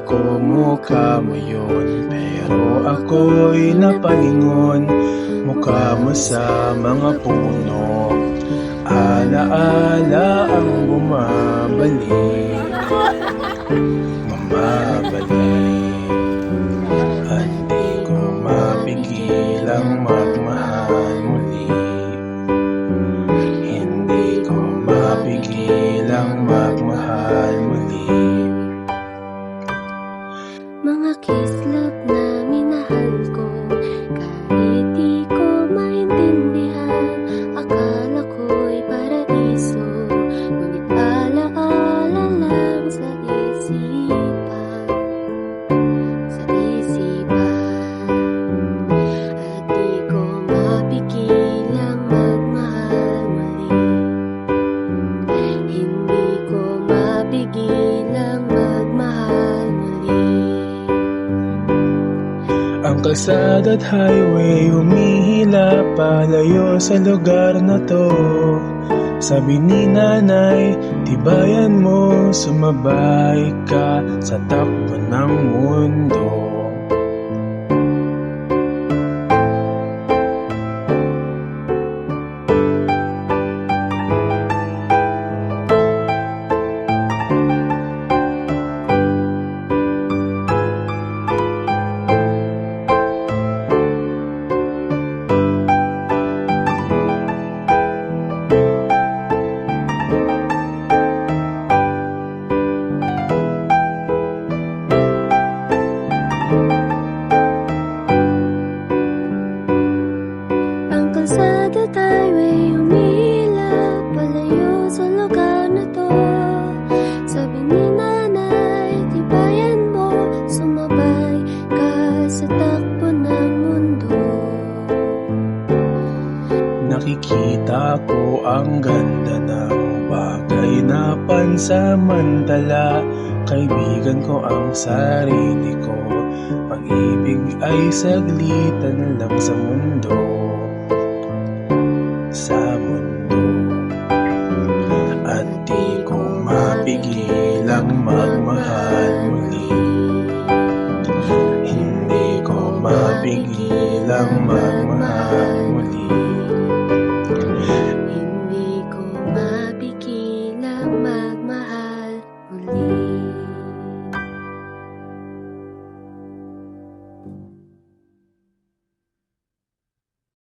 ko mukha mo yun, pero ako'y napalingon. Mukha mo sa mga puno, alaala ang bumabalik, at di ko mapigilang magmahal muli. Hindi ko mapigilang magmahal muli. Mga kislap na minahal ko, kahit di ko maintindihan. Akala ko'y paraiso, ngunit alaala lang sa isipan. At di ko mapigilang magmahal muli. Hindi ko mapigilang magmahal muli. Ang kalsada at highway humihila palayo sa lugar na to. Sabi ni nanay, tibayan mo, sumabay ka sa takbo ng mundo. Ang kalsada at highway humihila palayo sa lugar na to. Sabi ni nanay, tibayan mo, sumabay ka sa takbo ng mundo. Nakikita ko ang ganda ng bagay na pansamantala. Kaibigan ko ang sarili ko, pag-ibig ay saglitan lang sa mundo. At di ko mapigilang magmahal muli. Hindi ko mapigilang magmahal muli.